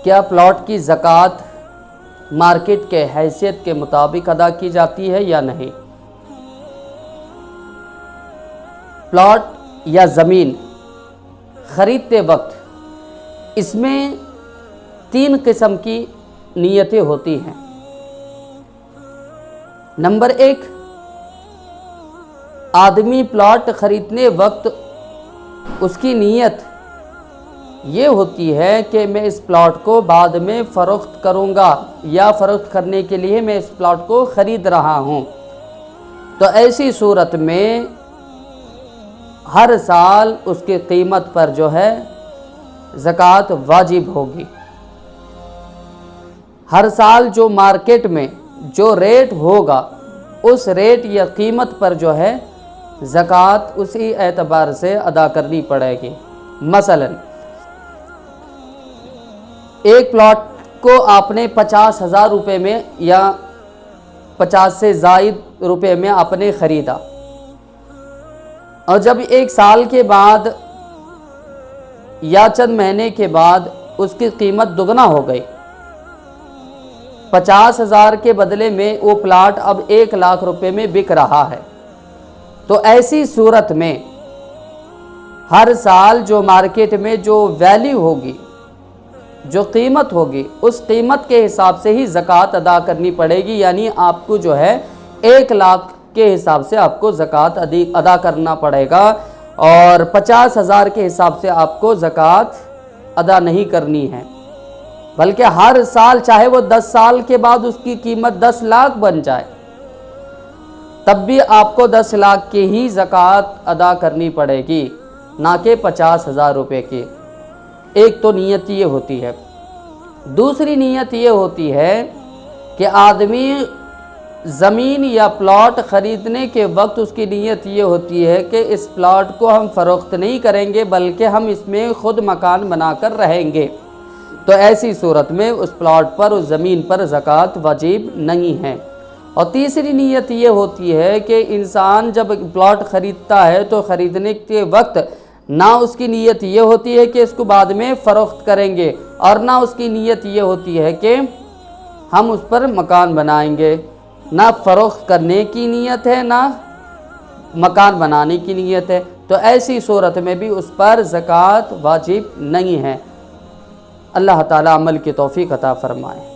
क्या प्लॉट की ज़कात मार्केट के हैसियत के मुताबिक अदा की जाती है या नहीं? प्लॉट या ज़मीन ख़रीदते वक्त इसमें 3 किस्म की नीयतें होती हैं। नंबर 1, आदमी प्लॉट ख़रीदने वक्त उसकी नीयत ये होती है कि मैं इस प्लॉट को बाद में फ़रोख्त करूँगा या फ़रोख्त करने के लिए मैं इस प्लॉट को ख़रीद रहा हूँ। तो ऐसी सूरत में हर साल उसकी कीमत पर जो है ज़कात वाजिब होगी। हर साल जो मार्केट में जो रेट होगा उस रेट या कीमत पर जो है ज़कात उसी एतबार से अदा करनी पड़ेगी। मसलन एक प्लॉट को आपने 50,000 रुपये में या 50 से ज़ायद रुपये में आपने ख़रीदा और जब 1 साल के बाद या चंद महीने के बाद उसकी कीमत दुगना हो गई, 50,000 के बदले में वो प्लाट अब 1 लाख रुपए में बिक रहा है। तो ऐसी सूरत में हर साल जो मार्केट में जो वैल्यू होगी, जो कीमत होगी, उस कीमत के हिसाब से ही ज़कात अदा करनी पड़ेगी। यानी आपको जो है 1 लाख के हिसाब से आपको ज़कात अदा करना पड़ेगा और 50,000 के हिसाब से आपको ज़कात अदा नहीं करनी है। बल्कि हर साल चाहे वो 10 साल के बाद उसकी कीमत 10 लाख बन जाए तब भी आपको 10 लाख की ही ज़कात अदा करनी पड़ेगी, ना कि 50,000 रुपये की। एक तो नीयत ये होती है। दूसरी नीयत ये होती है कि आदमी ज़मीन या प्लॉट ख़रीदने के वक्त उसकी नीयत ये होती है कि इस प्लॉट को हम फ़रोख्त नहीं करेंगे बल्कि हम इसमें ख़ुद मकान बनाकर रहेंगे। तो ऐसी सूरत में उस प्लॉट पर, उस ज़मीन पर ज़कात वाजिब नहीं है। और तीसरी नीयत ये होती है कि इंसान जब प्लॉट ख़रीदता है तो ख़रीदने के वक्त ना उसकी नीयत ये होती है कि इसको बाद में फ़रोख्त करेंगे और ना उसकी नीयत ये होती है कि हम उस पर मकान बनाएंगे। ना फ़रोख्त करने की नीयत है, ना मकान बनाने की नीयत है। तो ऐसी सूरत में भी उस पर ज़कात वाजिब नहीं है। अल्लाह ताला अमल की तौफ़ीक़ अता फ़रमाए।